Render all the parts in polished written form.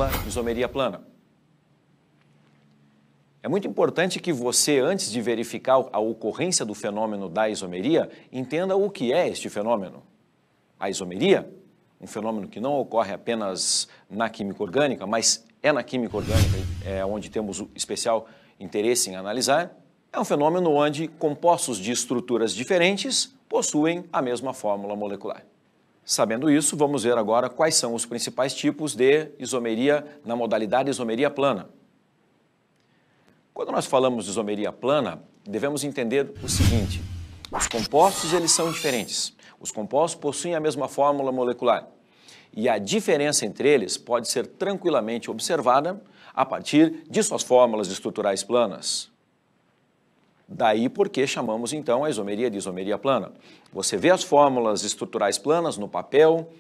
pela isomeria plana. É muito importante que você, antes de verificar a ocorrência do fenômeno da isomeria, entenda o que é este fenômeno. A isomeria, um fenômeno que não ocorre apenas na química orgânica, mas é na química orgânica onde temos o especial interesse em analisar, é um fenômeno onde compostos de estruturas diferentes possuem a mesma fórmula molecular. Sabendo isso, vamos ver agora quais são os principais tipos de isomeria na modalidade isomeria plana. Quando nós falamos de isomeria plana, devemos entender o seguinte: os compostos eles são diferentes. Os compostos possuem a mesma fórmula molecular e a diferença entre eles pode ser tranquilamente observada a partir de suas fórmulas estruturais planas. Daí porque chamamos então a isomeria de isomeria plana. Você vê as fórmulas estruturais planas no papel,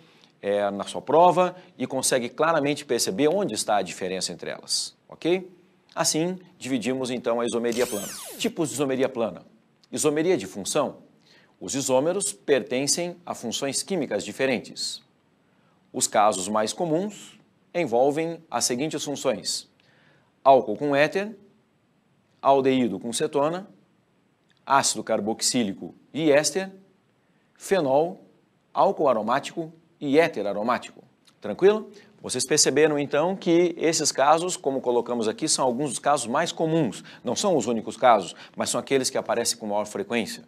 na sua prova e consegue claramente perceber onde está a diferença entre elas, ok? Assim, dividimos então a isomeria plana. Tipos de isomeria plana. Isomeria de função. Os isômeros pertencem a funções químicas diferentes. Os casos mais comuns envolvem as seguintes funções: álcool com éter, aldeído com cetona, ácido carboxílico e éster, fenol, álcool aromático e éter aromático. Tranquilo? Vocês perceberam então que esses casos, como colocamos aqui, são alguns dos casos mais comuns. Não são os únicos casos, mas são aqueles que aparecem com maior frequência.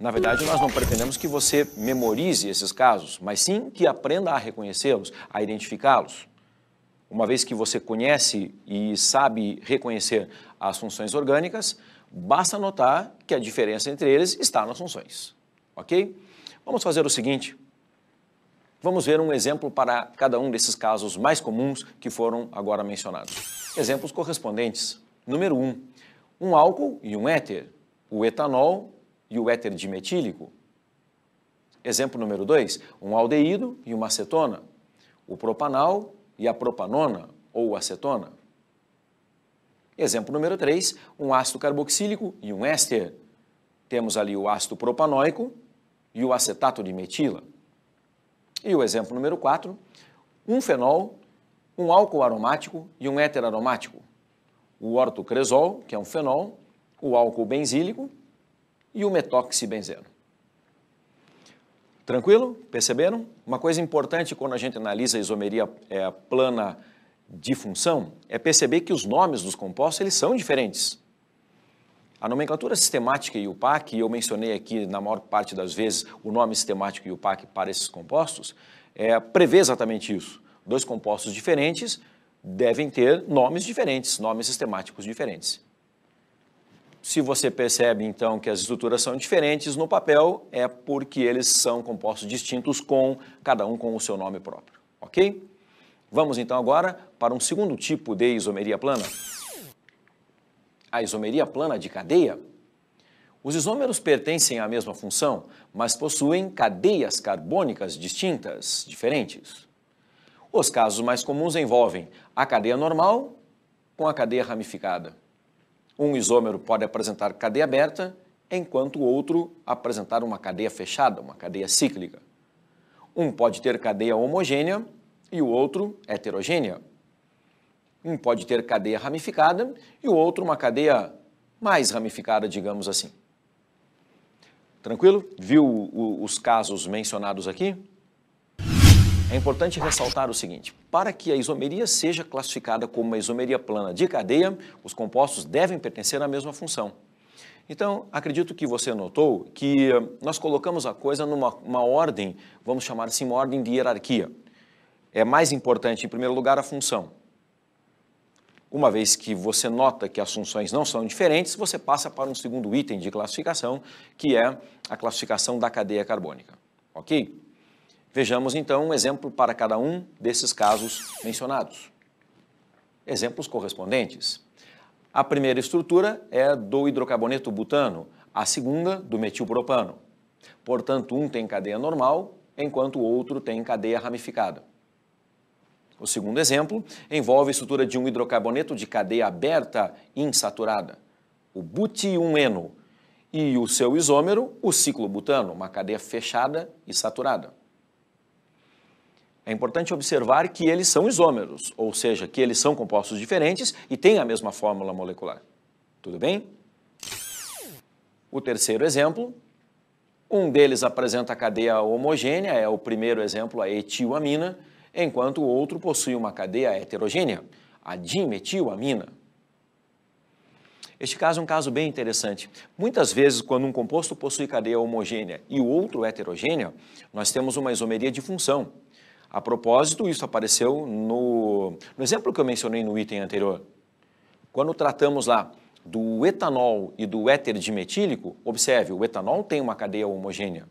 Na verdade, nós não pretendemos que você memorize esses casos, mas sim que aprenda a reconhecê-los, a identificá-los. Uma vez que você conhece e sabe reconhecer as funções orgânicas, basta notar que a diferença entre eles está nas funções, ok? Vamos fazer o seguinte, vamos ver um exemplo para cada um desses casos mais comuns que foram agora mencionados. Exemplos correspondentes. Número 1, um álcool e um éter, o etanol e o éter dimetílico. Exemplo número 2, um aldeído e uma acetona, o propanal e a propanona ou acetona. Exemplo número 3, um ácido carboxílico e um éster. Temos ali o ácido propanóico e o acetato de metila. E o exemplo número 4, um fenol, um álcool aromático e um éter aromático. O ortocresol, que é um fenol, o álcool benzílico e o metoxibenzeno. Tranquilo? Perceberam? Uma coisa importante quando a gente analisa a isomeria plana de função é perceber que os nomes dos compostos eles são diferentes. A nomenclatura sistemática IUPAC, e eu mencionei aqui na maior parte das vezes o nome sistemático IUPAC para esses compostos, prevê exatamente isso. Dois compostos diferentes devem ter nomes diferentes, nomes sistemáticos diferentes. Se você percebe, então, que as estruturas são diferentes no papel, é porque eles são compostos distintos, cada um com o seu nome próprio, ok? Vamos, então, agora para um segundo tipo de isomeria plana. A isomeria plana de cadeia. Os isômeros pertencem à mesma função, mas possuem cadeias carbônicas distintas, diferentes. Os casos mais comuns envolvem a cadeia normal com a cadeia ramificada. Um isômero pode apresentar cadeia aberta, enquanto o outro apresentar uma cadeia fechada, uma cadeia cíclica. Um pode ter cadeia homogênea e o outro heterogênea. Um pode ter cadeia ramificada e o outro uma cadeia mais ramificada, digamos assim. Tranquilo? Viu os casos mencionados aqui? É importante ressaltar o seguinte: para que a isomeria seja classificada como uma isomeria plana de cadeia, os compostos devem pertencer à mesma função. Então, acredito que você notou que nós colocamos a coisa numa ordem, vamos chamar assim, uma ordem de hierarquia. É mais importante, em primeiro lugar, a função. Uma vez que você nota que as funções não são diferentes, você passa para um segundo item de classificação, que é a classificação da cadeia carbônica. Ok? Vejamos, então, um exemplo para cada um desses casos mencionados. Exemplos correspondentes. A primeira estrutura é do hidrocarboneto butano, a segunda do metilpropano. Portanto, um tem cadeia normal, enquanto o outro tem cadeia ramificada. O segundo exemplo envolve a estrutura de um hidrocarboneto de cadeia aberta insaturada, o buti-1-eno, e o seu isômero, o ciclobutano, uma cadeia fechada e saturada. É importante observar que eles são isômeros, ou seja, que eles são compostos diferentes e têm a mesma fórmula molecular. Tudo bem? O terceiro exemplo, um deles apresenta a cadeia homogênea, é o primeiro exemplo, a etilamina, enquanto o outro possui uma cadeia heterogênea, a dimetilamina. Este caso é um caso bem interessante. Muitas vezes, quando um composto possui cadeia homogênea e o outro heterogênea, nós temos uma isomeria de função. A propósito, isso apareceu no exemplo que eu mencionei no item anterior. Quando tratamos lá do etanol e do éter dimetílico, observe, o etanol tem uma cadeia homogênea,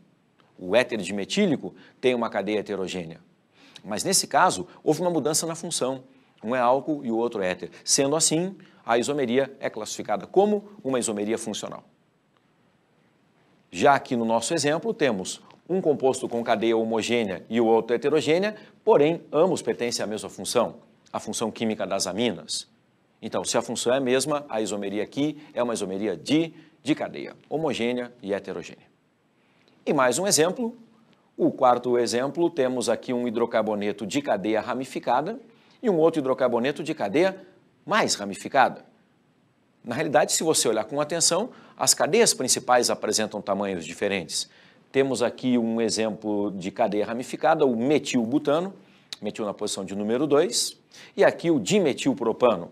o éter dimetílico tem uma cadeia heterogênea. Mas nesse caso, houve uma mudança na função. Um é álcool e o outro é éter. Sendo assim, a isomeria é classificada como uma isomeria funcional. Já aqui no nosso exemplo, temos um composto com cadeia homogênea e o outro heterogênea, porém, ambos pertencem à mesma função, a função química das aminas. Então, se a função é a mesma, a isomeria aqui é uma isomeria de cadeia, homogênea e heterogênea. E mais um exemplo, o quarto exemplo, temos aqui um hidrocarboneto de cadeia ramificada e um outro hidrocarboneto de cadeia mais ramificada. Na realidade, se você olhar com atenção, as cadeias principais apresentam tamanhos diferentes. Temos aqui um exemplo de cadeia ramificada, o metilbutano, metil na posição de número 2, e aqui o dimetilpropano.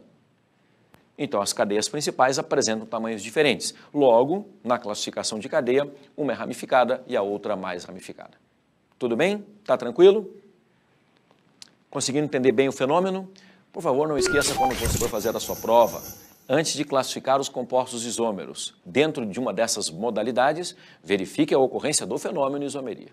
Então, as cadeias principais apresentam tamanhos diferentes. Logo, na classificação de cadeia, uma é ramificada e a outra mais ramificada. Tudo bem? Tá tranquilo? Conseguindo entender bem o fenômeno? Por favor, não esqueça quando você for fazer a sua prova, antes de classificar os compostos isômeros, dentro de uma dessas modalidades, verifique a ocorrência do fenômeno isomeria.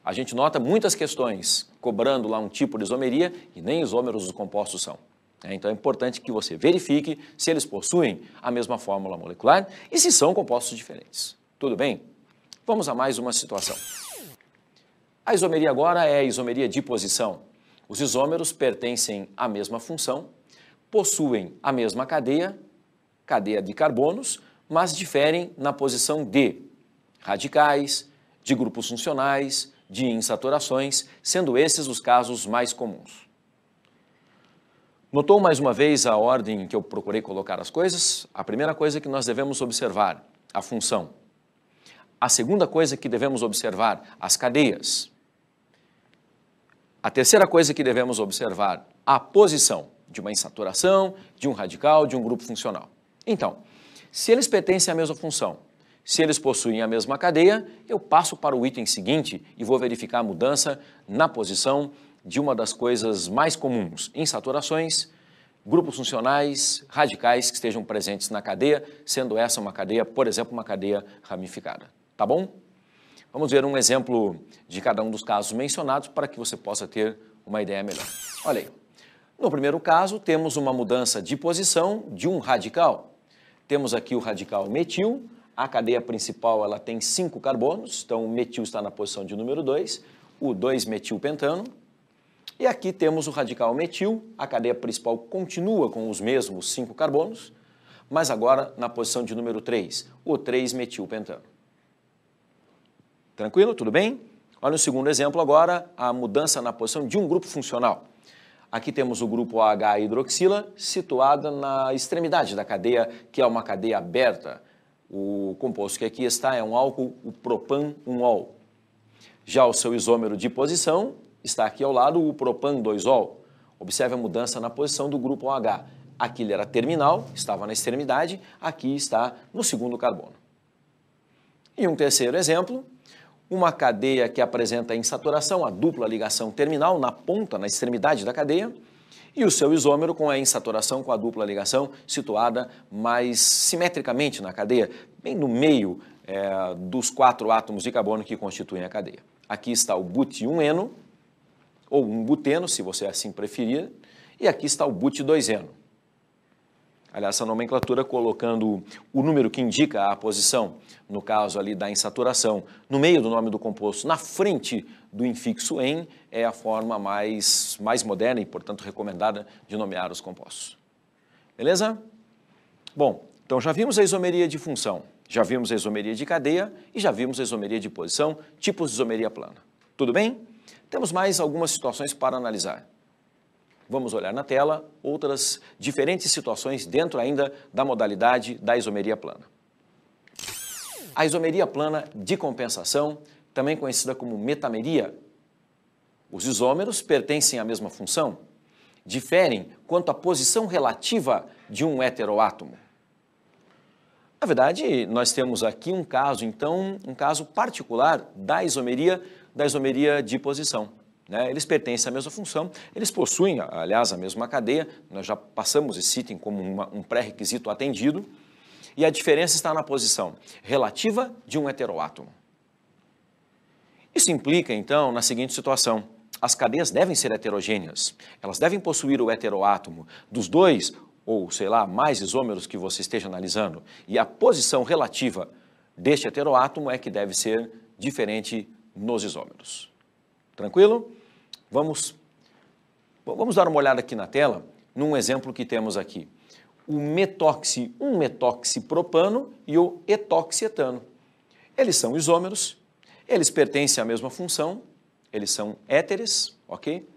A gente nota muitas questões cobrando lá um tipo de isomeria e nem isômeros os compostos são. Então é importante que você verifique se eles possuem a mesma fórmula molecular e se são compostos diferentes. Tudo bem? Vamos a mais uma situação. A isomeria agora é a isomeria de posição. Os isômeros pertencem à mesma função, possuem a mesma cadeia de carbonos, mas diferem na posição de radicais, de grupos funcionais, de insaturações, sendo esses os casos mais comuns. Notou mais uma vez a ordem que eu procurei colocar as coisas? A primeira coisa que nós devemos observar, a função. A segunda coisa que devemos observar, as cadeias. A terceira coisa que devemos observar, a posição de uma insaturação, de um radical, de um grupo funcional. Então, se eles pertencem à mesma função, se eles possuem a mesma cadeia, eu passo para o item seguinte e vou verificar a mudança na posição de uma das coisas mais comuns, insaturações, grupos funcionais, radicais que estejam presentes na cadeia, sendo essa uma cadeia, por exemplo, uma cadeia ramificada. Tá bom? Vamos ver um exemplo de cada um dos casos mencionados para que você possa ter uma ideia melhor. Olha aí. No primeiro caso, temos uma mudança de posição de um radical. Temos aqui o radical metil, a cadeia principal ela tem 5 carbonos, então o metil está na posição de número 2, o 2-metilpentano. E aqui temos o radical metil, a cadeia principal continua com os mesmos 5 carbonos, mas agora na posição de número 3, o 3-metilpentano. Tranquilo? Tudo bem? Olha o segundo exemplo agora, a mudança na posição de um grupo funcional. Aqui temos o grupo H-hidroxila, situada na extremidade da cadeia, que é uma cadeia aberta. O composto que aqui está é um álcool, o propan-1-ol. Já o seu isômero de posição está aqui ao lado, o propan-2-ol. Observe a mudança na posição do grupo OH. Aqui ele era terminal, estava na extremidade, aqui está no segundo carbono. E um terceiro exemplo, uma cadeia que apresenta insaturação, a dupla ligação terminal na ponta, na extremidade da cadeia, e o seu isômero com a insaturação com a dupla ligação situada mais simetricamente na cadeia, bem no meio dos 4 átomos de carbono que constituem a cadeia. Aqui está o but-1-eno, ou um buteno, se você assim preferir, e aqui está o but-2-eno. Aliás, essa nomenclatura colocando o número que indica a posição, no caso ali da insaturação, no meio do nome do composto, na frente do infixo "en", é a forma mais moderna e, portanto, recomendada de nomear os compostos. Beleza? Bom, então já vimos a isomeria de função, já vimos a isomeria de cadeia e já vimos a isomeria de posição, tipos de isomeria plana. Tudo bem? Temos mais algumas situações para analisar. Vamos olhar na tela outras diferentes situações dentro ainda da modalidade da isomeria plana. A isomeria plana de compensação, também conhecida como metameria. Os isômeros pertencem à mesma função, diferem quanto à posição relativa de um heteroátomo. Na verdade, nós temos aqui um caso, então, um caso particular da isomeria de posição. Eles pertencem à mesma função, eles possuem, aliás, a mesma cadeia, nós já passamos esse item como um pré-requisito atendido, e a diferença está na posição relativa de um heteroátomo. Isso implica, então, na seguinte situação: as cadeias devem ser heterogêneas, elas devem possuir o heteroátomo dos dois, ou sei lá, mais isômeros que você esteja analisando, e a posição relativa deste heteroátomo é que deve ser diferente nos isômeros. Tranquilo? Vamos dar uma olhada aqui na tela, num exemplo que temos aqui. O um metoxipropano e o etoxietano. Eles são isômeros, eles pertencem à mesma função, eles são éteres, ok?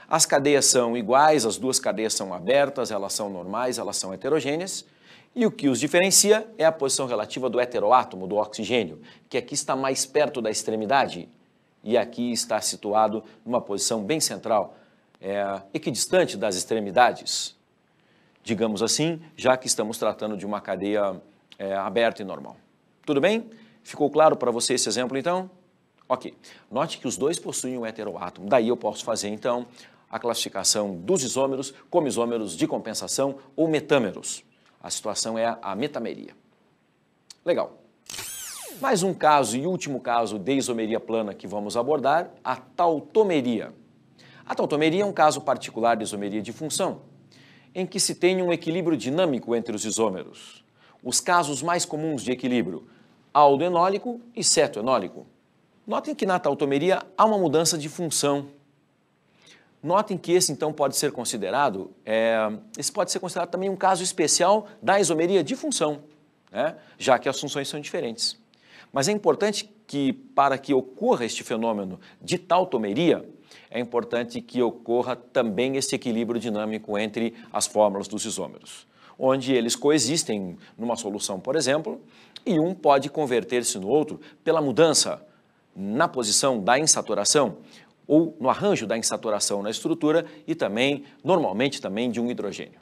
As cadeias são iguais, as duas cadeias são abertas, elas são normais, elas são heterogêneas, e o que os diferencia é a posição relativa do heteroátomo, do oxigênio, que aqui está mais perto da extremidade, e aqui está situado numa posição bem central, equidistante das extremidades, digamos assim, já que estamos tratando de uma cadeia aberta e normal. Tudo bem? Ficou claro para você esse exemplo, então? Ok. Note que os dois possuem um heteroátomo, daí eu posso fazer, então, a classificação dos isômeros como isômeros de compensação ou metâmeros. A situação é a metameria. Legal. Mais um caso e último caso de isomeria plana que vamos abordar, a tautomeria. A tautomeria é um caso particular de isomeria de função, em que se tem um equilíbrio dinâmico entre os isômeros. Os casos mais comuns de equilíbrio, aldoenólico e cetoenólico. Notem que na tautomeria há uma mudança de função. Notem que esse, então, pode ser considerado também um caso especial da isomeria de função, já que as funções são diferentes. Mas é importante que, para que ocorra este fenômeno de tautomeria, é importante que ocorra também esse equilíbrio dinâmico entre as fórmulas dos isômeros, onde eles coexistem numa solução, por exemplo, e um pode converter-se no outro pela mudança na posição da insaturação ou no arranjo da insaturação na estrutura e também, normalmente, também de um hidrogênio.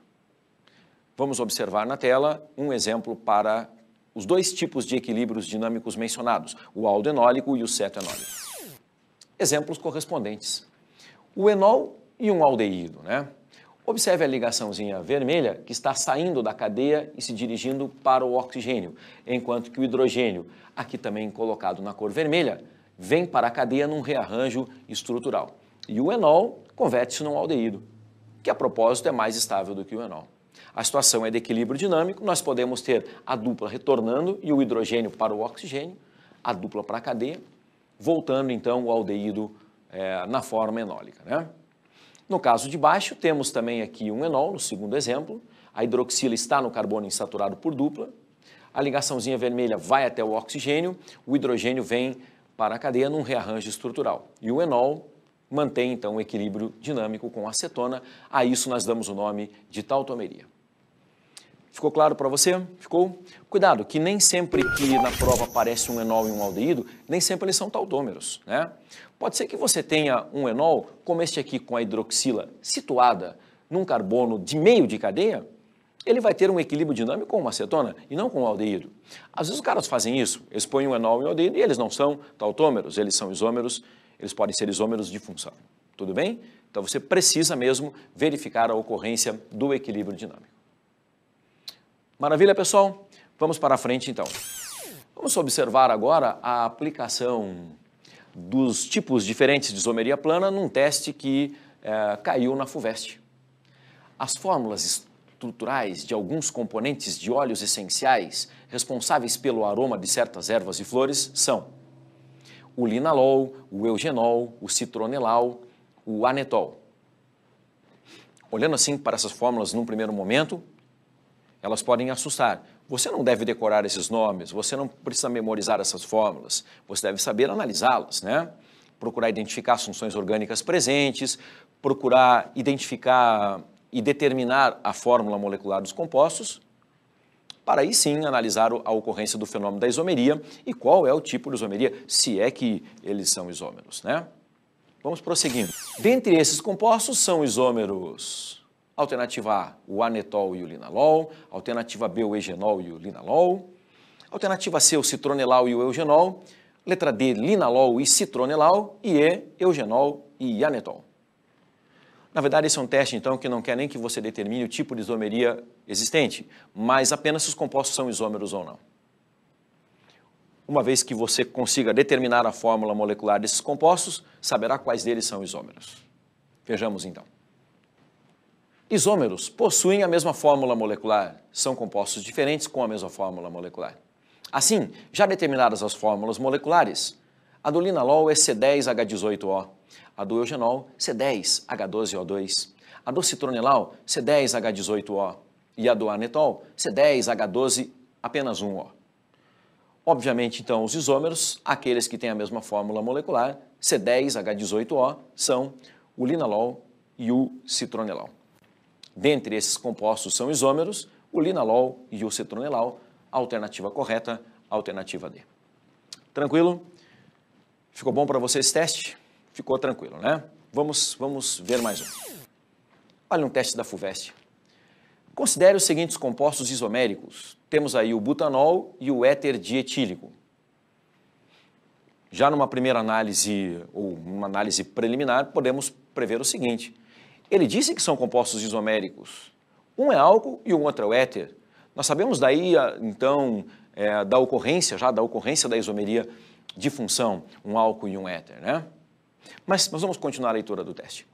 Vamos observar na tela um exemplo para os dois tipos de equilíbrios dinâmicos mencionados, o aldoenólico e o cetoenólico. Exemplos correspondentes. O enol e um aldeído, Observe a ligaçãozinha vermelha que está saindo da cadeia e se dirigindo para o oxigênio, enquanto que o hidrogênio, aqui também colocado na cor vermelha, vem para a cadeia num rearranjo estrutural. E o enol converte-se num aldeído, que a propósito é mais estável do que o enol. A situação é de equilíbrio dinâmico, nós podemos ter a dupla retornando e o hidrogênio para o oxigênio, a dupla para a cadeia, voltando então o aldeído na forma enólica, No caso de baixo, temos também aqui um enol, no segundo exemplo, a hidroxila está no carbono insaturado por dupla, a ligaçãozinha vermelha vai até o oxigênio, o hidrogênio vem para a cadeia num rearranjo estrutural. E o enol mantém, então, o equilíbrio dinâmico com a acetona. A isso nós damos o nome de tautomeria. Ficou claro para você? Ficou? Cuidado, que nem sempre que na prova aparece um enol e um aldeído, nem sempre eles são tautômeros, Pode ser que você tenha um enol, como este aqui com a hidroxila situada num carbono de meio de cadeia, ele vai ter um equilíbrio dinâmico com uma acetona e não com o aldeído. Às vezes os caras fazem isso, eles põem um enol e um aldeído e eles não são tautômeros, eles são isômeros, eles podem ser isômeros de função. Tudo bem? Então você precisa mesmo verificar a ocorrência do equilíbrio dinâmico. Maravilha, pessoal? Vamos para a frente, então. Vamos observar agora a aplicação dos tipos diferentes de isomeria plana num teste que caiu na FUVEST. As fórmulas estruturais de alguns componentes de óleos essenciais responsáveis pelo aroma de certas ervas e flores são o linalol, o eugenol, o citronelal, o anetol. Olhando assim para essas fórmulas num primeiro momento, elas podem assustar. Você não deve decorar esses nomes, você não precisa memorizar essas fórmulas, você deve saber analisá-las, procurar identificar as funções orgânicas presentes, procurar identificar e determinar a fórmula molecular dos compostos, para aí sim analisar a ocorrência do fenômeno da isomeria e qual é o tipo de isomeria, se é que eles são isômeros, né? Vamos prosseguindo. Dentre esses compostos são isômeros: alternativa A, o anetol e o linalol; alternativa B, o eugenol e o linalol; alternativa C, o citronelal e o eugenol; letra D, linalol e citronelal; e E, eugenol e anetol. Na verdade, esse é um teste, então, que não quer nem que você determine o tipo de isomeria existente, mas apenas se os compostos são isômeros ou não. Uma vez que você consiga determinar a fórmula molecular desses compostos, saberá quais deles são isômeros. Vejamos, então. Isômeros possuem a mesma fórmula molecular, são compostos diferentes com a mesma fórmula molecular. Assim, já determinadas as fórmulas moleculares, a do linalol é C10H18O, a do eugenol C10H12O2, a do citronelal C10H18O e a do anetol C10H12 apenas 1O. Obviamente, então, os isômeros, aqueles que têm a mesma fórmula molecular, C10H18O, são o linalol e o citronelal. Dentre esses compostos são isômeros, o linalol e o citronelal. Alternativa correta, alternativa D. Tranquilo? Ficou bom para você esse teste? Ficou tranquilo, né? Vamos ver mais um. Olha um teste da FUVEST. Considere os seguintes compostos isoméricos. Temos aí o butanol e o éter dietílico. Já numa primeira análise, ou uma análise preliminar, podemos prever o seguinte. Ele disse que são compostos isoméricos. Um é álcool e o outro é o éter. Nós sabemos daí, então, da ocorrência da isomeria de função, um álcool e um éter, né? Mas nós vamos continuar a leitura do teste.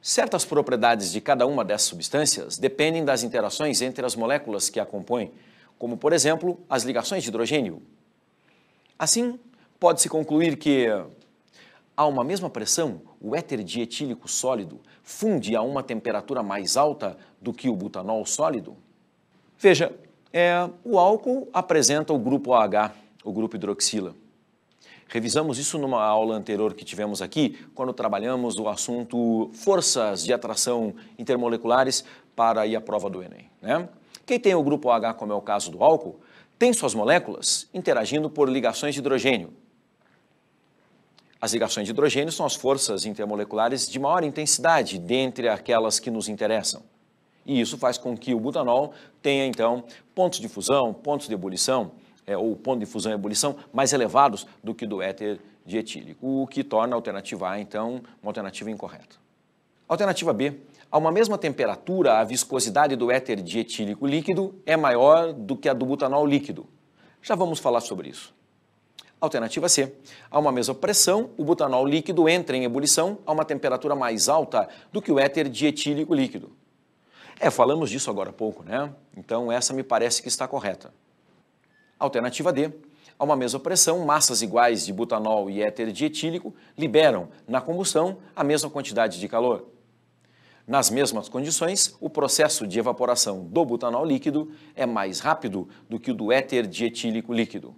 Certas propriedades de cada uma dessas substâncias dependem das interações entre as moléculas que a compõem, como, por exemplo, as ligações de hidrogênio. Assim, pode-se concluir que, a uma mesma pressão, o éter dietílico sólido funde a uma temperatura mais alta do que o butanol sólido. Veja, o álcool apresenta o grupo OH, o grupo hidroxila. Revisamos isso numa aula anterior que tivemos aqui, quando trabalhamos o assunto forças de atração intermoleculares para ir à prova do Enem, né? Quem tem o grupo OH, como é o caso do álcool, tem suas moléculas interagindo por ligações de hidrogênio. As ligações de hidrogênio são as forças intermoleculares de maior intensidade dentre aquelas que nos interessam. E isso faz com que o butanol tenha, então, pontos de fusão, pontos de ebulição, ou ponto de fusão e ebulição mais elevados do que do éter dietílico, o que torna a alternativa A, então, uma alternativa incorreta. Alternativa B. A uma mesma temperatura, a viscosidade do éter dietílico líquido é maior do que a do butanol líquido. Já vamos falar sobre isso. Alternativa C. A uma mesma pressão, o butanol líquido entra em ebulição a uma temperatura mais alta do que o éter dietílico líquido. Falamos disso agora há pouco, né? Então, essa me parece que está correta. Alternativa D. A uma mesma pressão, massas iguais de butanol e éter dietílico liberam, na combustão, a mesma quantidade de calor. Nas mesmas condições, o processo de evaporação do butanol líquido é mais rápido do que o do éter dietílico líquido.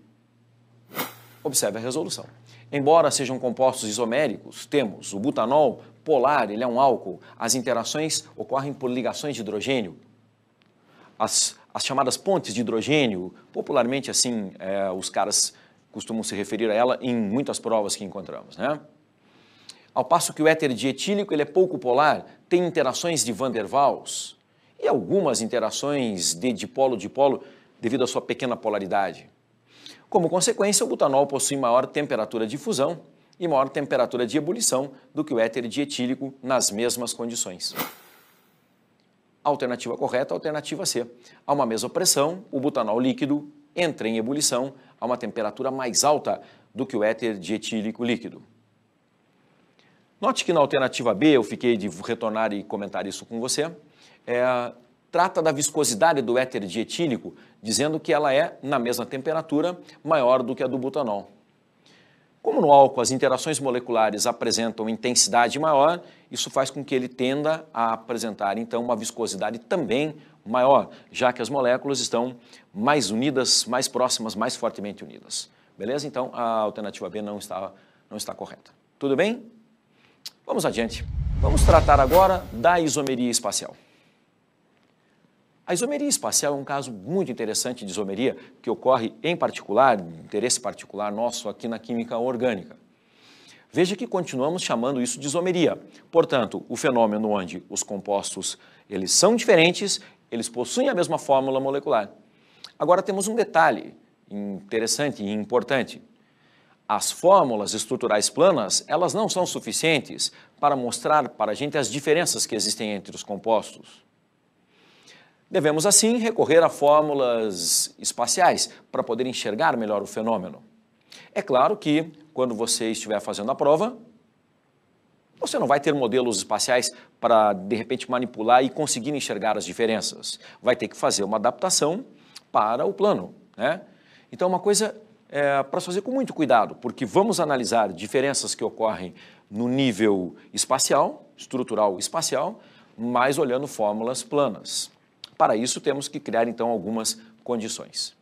Observe a resolução. Embora sejam compostos isoméricos, temos o butanol polar, ele é um álcool, as interações ocorrem por ligações de hidrogênio. As chamadas pontes de hidrogênio, popularmente assim, os caras costumam se referir a ela em muitas provas que encontramos, né? Ao passo que o éter dietílico, ele é pouco polar, tem interações de Van der Waals e algumas interações de dipolo-dipolo devido à sua pequena polaridade. Como consequência, o butanol possui maior temperatura de fusão e maior temperatura de ebulição do que o éter dietílico nas mesmas condições. Alternativa correta, alternativa C. A uma mesma pressão, o butanol líquido entra em ebulição a uma temperatura mais alta do que o éter dietílico líquido. Note que na alternativa B, eu fiquei de retornar e comentar isso com você, trata da viscosidade do éter dietílico, dizendo que ela é, na mesma temperatura, maior do que a do butanol. Como no álcool as interações moleculares apresentam intensidade maior, isso faz com que ele tenda a apresentar, então, uma viscosidade também maior, já que as moléculas estão mais unidas, mais próximas, mais fortemente unidas. Beleza? Então, a alternativa B não está correta. Tudo bem? Vamos adiante. Vamos tratar agora da isomeria espacial. A isomeria espacial é um caso muito interessante de isomeria que ocorre em particular, interesse particular nosso aqui na química orgânica. Veja que continuamos chamando isso de isomeria. Portanto, o fenômeno onde os compostos eles são diferentes, eles possuem a mesma fórmula molecular. Agora temos um detalhe interessante e importante. As fórmulas estruturais planas, elas não são suficientes para mostrar para a gente as diferenças que existem entre os compostos. Devemos, assim, recorrer a fórmulas espaciais para poder enxergar melhor o fenômeno. É claro que, quando você estiver fazendo a prova, você não vai ter modelos espaciais para, de repente, manipular e conseguir enxergar as diferenças. Vai ter que fazer uma adaptação para o plano, né? Então, uma coisa para se fazer com muito cuidado, porque vamos analisar diferenças que ocorrem no nível espacial, estrutural espacial, mas olhando fórmulas planas. Para isso, temos que criar, então, algumas condições.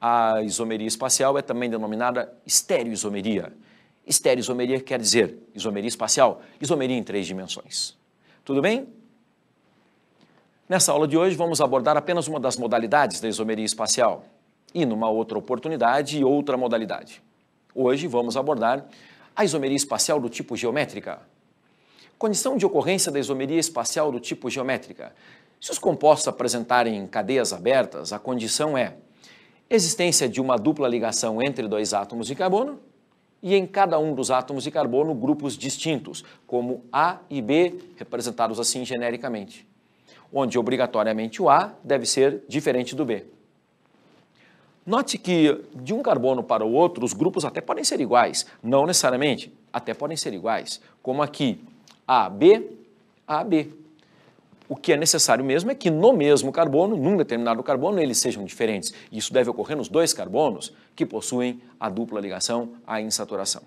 A isomeria espacial é também denominada estereoisomeria. Estereoisomeria quer dizer isomeria espacial, isomeria em 3 dimensões. Tudo bem? Nessa aula de hoje, vamos abordar apenas uma das modalidades da isomeria espacial e, numa outra oportunidade, outra modalidade. Hoje, vamos abordar a isomeria espacial do tipo geométrica. Condição de ocorrência da isomeria espacial do tipo geométrica. Se os compostos apresentarem cadeias abertas, a condição é existência de uma dupla ligação entre 2 átomos de carbono e em cada um dos átomos de carbono grupos distintos, como A e B, representados assim genericamente, onde obrigatoriamente o A deve ser diferente do B. Note que de um carbono para o outro, os grupos até podem ser iguais, não necessariamente, até podem ser iguais, como aqui AB, AB. O que é necessário mesmo é que no mesmo carbono, num determinado carbono, eles sejam diferentes. Isso deve ocorrer nos 2 carbonos que possuem a dupla ligação à insaturação.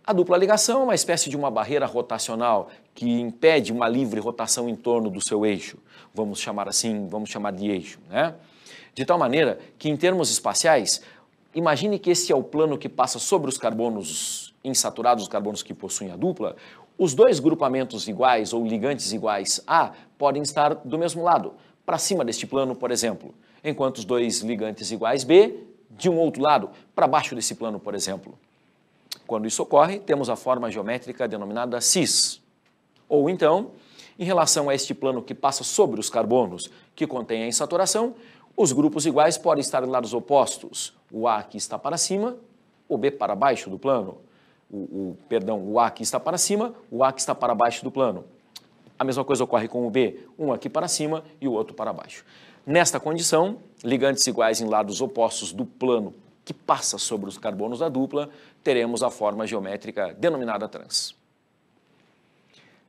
A dupla ligação é uma espécie de uma barreira rotacional que impede uma livre rotação em torno do seu eixo. Vamos chamar assim, vamos chamar de eixo, né? De tal maneira que, em termos espaciais, imagine que esse é o plano que passa sobre os carbonos insaturados, os carbonos que possuem a dupla. Os 2 grupamentos iguais ou ligantes iguais A podem estar do mesmo lado, para cima deste plano, por exemplo, enquanto os 2 ligantes iguais B, de um outro lado, para baixo desse plano, por exemplo. Quando isso ocorre, temos a forma geométrica denominada cis. Ou então, em relação a este plano que passa sobre os carbonos que contém a insaturação, os grupos iguais podem estar em lados opostos. O A aqui está para cima, o B para baixo do plano. O A aqui está para cima, o A aqui está para baixo do plano. A mesma coisa ocorre com o B, um aqui para cima e o outro para baixo. Nesta condição, ligantes iguais em lados opostos do plano que passa sobre os carbonos da dupla, teremos a forma geométrica denominada trans.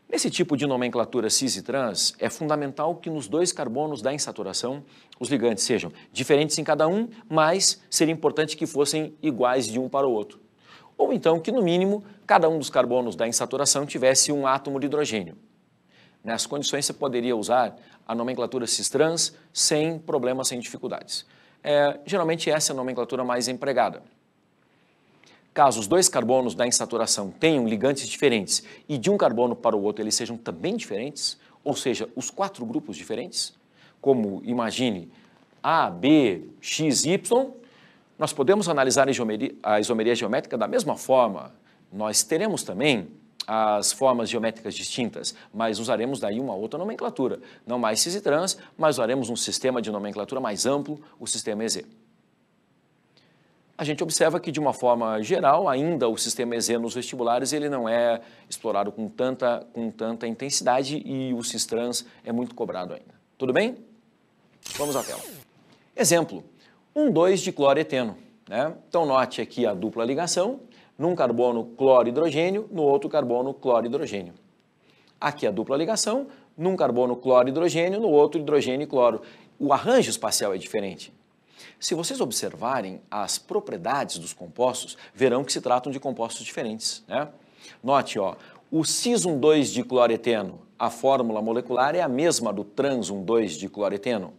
Nesse tipo de nomenclatura cis e trans, é fundamental que nos 2 carbonos da insaturação, os ligantes sejam diferentes em cada um, mas seria importante que fossem iguais de um para o outro. Ou então que, no mínimo, cada um dos carbonos da insaturação tivesse um átomo de hidrogênio. Nessas condições, você poderia usar a nomenclatura cis-trans sem problemas, sem dificuldades. Geralmente, essa é a nomenclatura mais empregada. Caso os 2 carbonos da insaturação tenham ligantes diferentes e de um carbono para o outro eles sejam também diferentes, ou seja, os 4 grupos diferentes, como, imagine, A, B, X, Y, nós podemos analisar a isomeria geométrica da mesma forma. Nós teremos também as formas geométricas distintas, mas usaremos daí uma outra nomenclatura. Não mais cis e trans, mas usaremos um sistema de nomenclatura mais amplo, o sistema EZ. A gente observa que, de uma forma geral, ainda o sistema EZ nos vestibulares ele não é explorado com tanta intensidade e o cis-trans é muito cobrado ainda. Tudo bem? Vamos à tela. Exemplo, 1,2 de cloreteno, né? Então, note aqui a dupla ligação, num carbono cloro-hidrogênio, no outro carbono cloro-hidrogênio. Aqui a dupla ligação, num carbono cloro-hidrogênio, no outro hidrogênio e cloro. O arranjo espacial é diferente. Se vocês observarem as propriedades dos compostos, verão que se tratam de compostos diferentes, né? Note, ó, o cis-1,2 de cloreteno, a fórmula molecular é a mesma do trans-1,2 de cloreteno.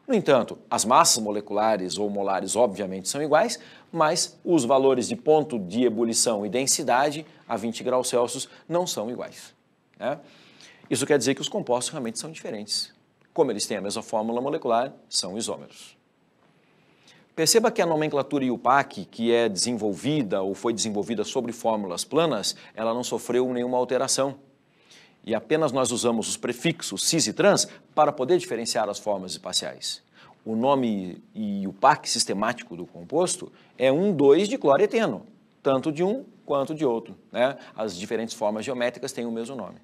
No entanto, as massas moleculares ou molares obviamente são iguais, mas os valores de ponto de ebulição e densidade a 20 graus Celsius não são iguais, né? Isso quer dizer que os compostos realmente são diferentes. Como eles têm a mesma fórmula molecular, são isômeros. Perceba que a nomenclatura IUPAC, que é desenvolvida ou foi desenvolvida sobre fórmulas planas, ela não sofreu nenhuma alteração. E apenas nós usamos os prefixos cis e trans para poder diferenciar as formas espaciais. O nome IUPAC sistemático do composto é 1,2-dicloreteno, tanto de um quanto de outro, né? As diferentes formas geométricas têm o mesmo nome.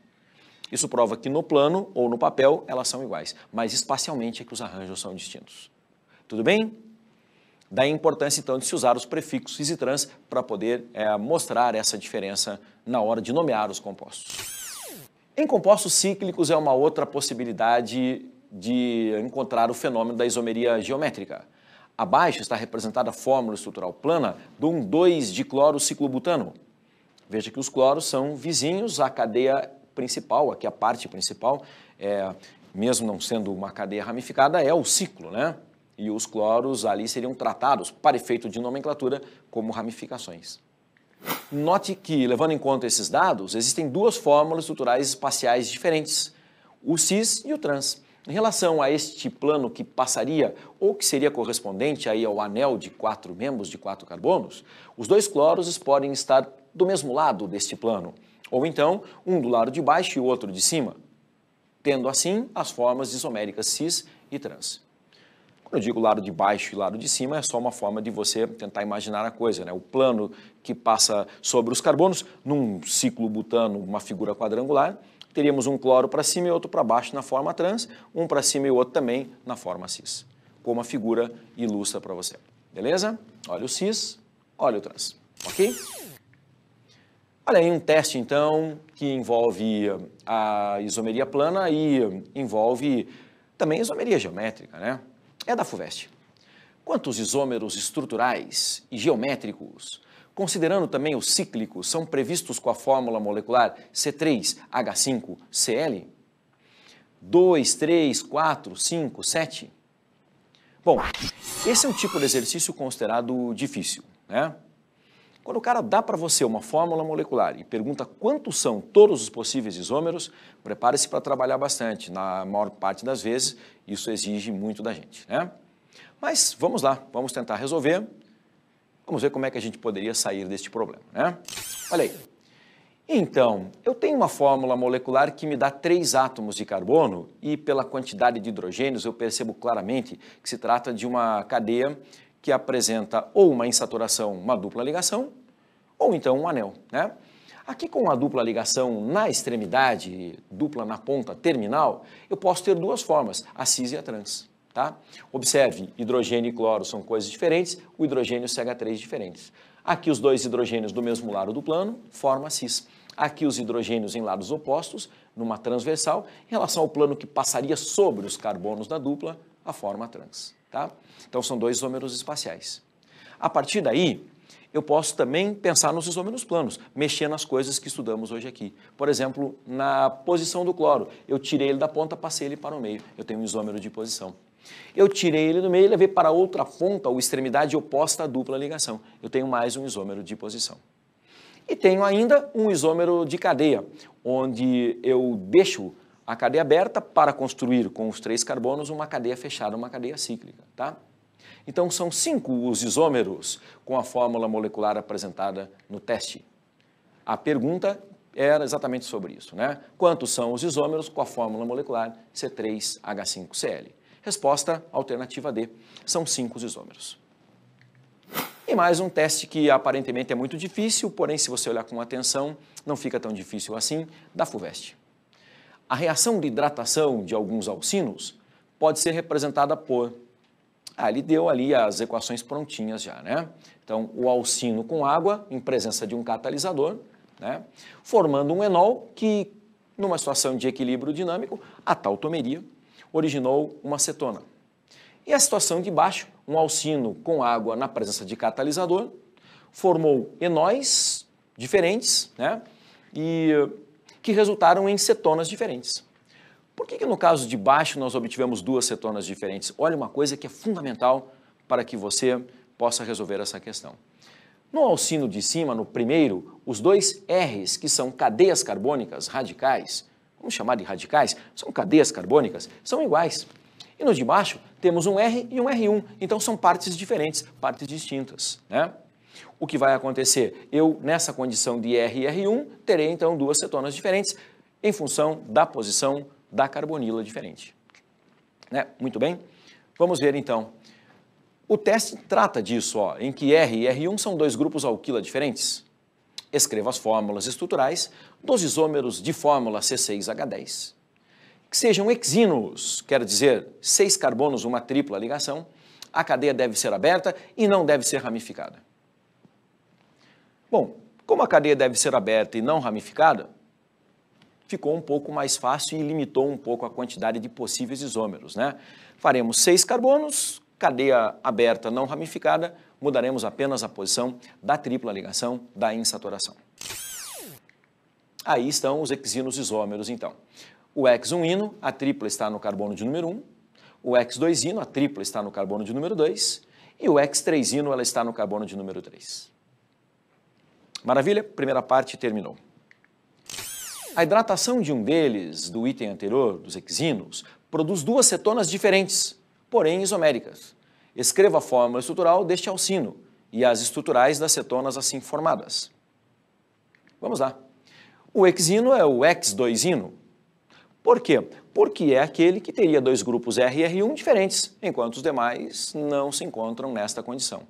Isso prova que no plano ou no papel elas são iguais, mas espacialmente é que os arranjos são distintos. Tudo bem? Daí a importância então de se usar os prefixos cis e trans para poder mostrar essa diferença na hora de nomear os compostos. Em compostos cíclicos é uma outra possibilidade de encontrar o fenômeno da isomeria geométrica. Abaixo está representada a fórmula estrutural plana do 1,2-diclorociclobutano. Veja que os cloros são vizinhos à cadeia principal, aqui a parte principal, mesmo não sendo uma cadeia ramificada, é o ciclo, né? E os cloros ali seriam tratados, para efeito de nomenclatura, como ramificações. Note que, levando em conta esses dados, existem duas fórmulas estruturais espaciais diferentes, o cis e o trans. Em relação a este plano que passaria, ou que seria correspondente aí ao anel de 4 membros de 4 carbonos, os dois cloros podem estar do mesmo lado deste plano, ou então um do lado de baixo e o outro de cima, tendo assim as formas isoméricas cis e trans. Quando eu digo lado de baixo e lado de cima, é só uma forma de você tentar imaginar a coisa, né? O plano que passa sobre os carbonos, num ciclo butano, uma figura quadrangular, teríamos um cloro para cima e outro para baixo na forma trans, um para cima e o outro também na forma cis, como a figura ilustra para você. Beleza? Olha o cis, olha o trans, ok? Olha aí um teste, então, que envolve a isomeria plana e envolve também a isomeria geométrica, né? É da FUVEST. Quantos isômeros estruturais e geométricos, considerando também os cíclicos, são previstos com a fórmula molecular C3H5Cl? 2, 3, 4, 5, 7? Bom, esse é um tipo de exercício considerado difícil, né? Quando o cara dá para você uma fórmula molecular e pergunta quantos são todos os possíveis isômeros, prepare-se para trabalhar bastante. Na maior parte das vezes, isso exige muito da gente, né? Mas vamos lá, vamos tentar resolver. Vamos ver como é que a gente poderia sair deste problema, né? Olha aí. Então, eu tenho uma fórmula molecular que me dá 3 átomos de carbono e pela quantidade de hidrogênios eu percebo claramente que se trata de uma cadeia que apresenta ou uma insaturação, uma dupla ligação, ou então um anel, né? Aqui com a dupla ligação na extremidade, dupla na ponta terminal, eu posso ter duas formas, a cis e a trans, tá? Observe, hidrogênio e cloro são coisas diferentes, o hidrogênio CH3 diferentes. Aqui os dois hidrogênios do mesmo lado do plano formam a cis. Aqui os hidrogênios em lados opostos, numa transversal, em relação ao plano que passaria sobre os carbonos da dupla, a forma trans. Tá? Então são dois isômeros espaciais. A partir daí, eu posso também pensar nos isômeros planos, mexer nas coisas que estudamos hoje aqui. Por exemplo, na posição do cloro, eu tirei ele da ponta, passei ele para o meio, eu tenho um isômero de posição. Eu tirei ele do meio e levei para a outra ponta, ou extremidade oposta à dupla ligação. Eu tenho mais um isômero de posição. E tenho ainda um isômero de cadeia, onde eu deixo a cadeia aberta para construir com os 3 carbonos uma cadeia fechada, uma cadeia cíclica, tá? Então são 5 os isômeros com a fórmula molecular apresentada no teste. A pergunta era exatamente sobre isso, né? Quantos são os isômeros com a fórmula molecular C3H5Cl? Resposta alternativa D, são 5 os isômeros. E mais um teste que aparentemente é muito difícil, porém se você olhar com atenção, não fica tão difícil assim, da FUVEST. A reação de hidratação de alguns alcinos pode ser representada por... ele deu ali as equações prontinhas já, né? Então, o alcino com água, em presença de um catalisador, né? Formando um enol que, numa situação de equilíbrio dinâmico, a tautomeria originou uma cetona. E a situação de baixo, um alcino com água na presença de catalisador, formou enóis diferentes, né? E que resultaram em cetonas diferentes. Por que no caso de baixo nós obtivemos duas cetonas diferentes? Olha uma coisa que é fundamental para que você possa resolver essa questão. No alcino de cima, no primeiro, os dois R's, que são cadeias carbônicas radicais, vamos chamar de radicais, são cadeias carbônicas, são iguais. E no de baixo temos um R e um R1, então são partes diferentes, partes distintas, né? O que vai acontecer? Eu, nessa condição de R e R1, terei então duas cetonas diferentes em função da posição da carbonila diferente. Né? Muito bem? Vamos ver então. O teste trata disso, ó, em que R e R1 são dois grupos alquila diferentes. Escreva as fórmulas estruturais dos isômeros de fórmula C6H10. Que sejam hexínomos, quer dizer, 6 carbonos, uma tripla ligação, a cadeia deve ser aberta e não deve ser ramificada. Bom, como a cadeia deve ser aberta e não ramificada, ficou um pouco mais fácil e limitou um pouco a quantidade de possíveis isômeros, né? Faremos 6 carbonos, cadeia aberta não ramificada, mudaremos apenas a posição da tripla ligação da insaturação. Aí estão os hexínos isômeros, então. O X1-ino, a tripla está no carbono de número 1, o X2-ino, a tripla está no carbono de número 2, e o X3-ino, ela está no carbono de número 3. Maravilha? Primeira parte terminou. A hidratação de um deles, do item anterior, dos hexínos, produz duas cetonas diferentes, porém isoméricas. Escreva a fórmula estrutural deste alcino e as estruturais das cetonas assim formadas. Vamos lá. O hexino é o X2-ino. Por quê? Porque é aquele que teria dois grupos R e R1 diferentes, enquanto os demais não se encontram nesta condição.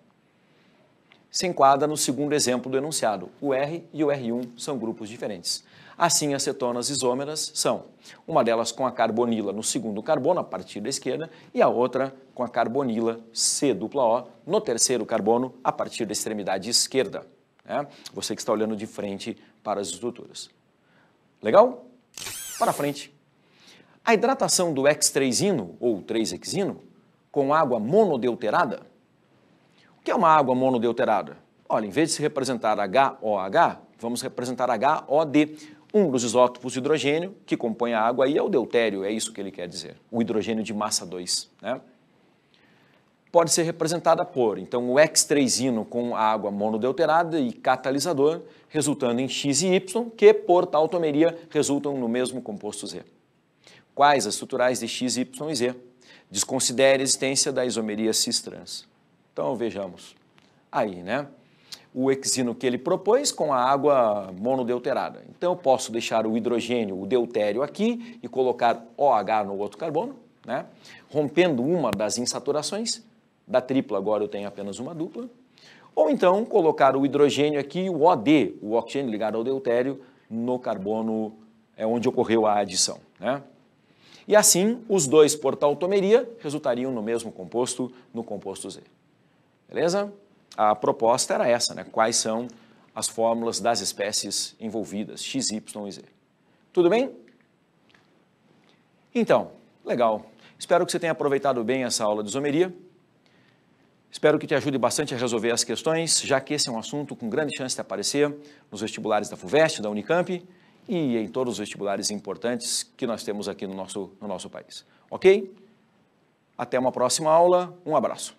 Se enquadra no segundo exemplo do enunciado. O R e o R1 são grupos diferentes. Assim, as cetonas isômeras são uma delas com a carbonila no segundo carbono, a partir da esquerda, e a outra com a carbonila C-O no terceiro carbono, a partir da extremidade esquerda. Né? Você que está olhando de frente para as estruturas. Legal? Para frente. A hidratação do X3-ino, ou 3-hexino, com água monodeuterada. O que é uma água monodeuterada? Olha, em vez de se representar HOH, vamos representar HOD. Um dos isótopos de hidrogênio que compõe a água aí é o deutério, é isso que ele quer dizer, o hidrogênio de massa 2. Né? Pode ser representada por, então, o X3-ino com água monodeuterada e catalisador, resultando em X e Y, que, por tautomeria, resultam no mesmo composto Z. Quais as estruturais de X, Y e Z? Desconsidere a existência da isomeria cis-trans. Então, vejamos. Aí, né? O hexino que ele propôs com a água monodeuterada. Então, eu posso deixar o hidrogênio, o deutério aqui e colocar OH no outro carbono, né? Rompendo uma das insaturações. Da tripla agora eu tenho apenas uma dupla. Ou então, colocar o hidrogênio aqui e o OD, o oxigênio ligado ao deutério, no carbono onde ocorreu a adição, né? E assim, os dois por tautomeria resultariam no mesmo composto, no composto Z. Beleza? A proposta era essa, né? Quais são as fórmulas das espécies envolvidas, X, Y e Z. Tudo bem? Então, legal. Espero que você tenha aproveitado bem essa aula de isomeria. Espero que te ajude bastante a resolver as questões, já que esse é um assunto com grande chance de aparecer nos vestibulares da FUVEST, da Unicamp e em todos os vestibulares importantes que nós temos aqui no nosso país. Ok? Até uma próxima aula. Um abraço.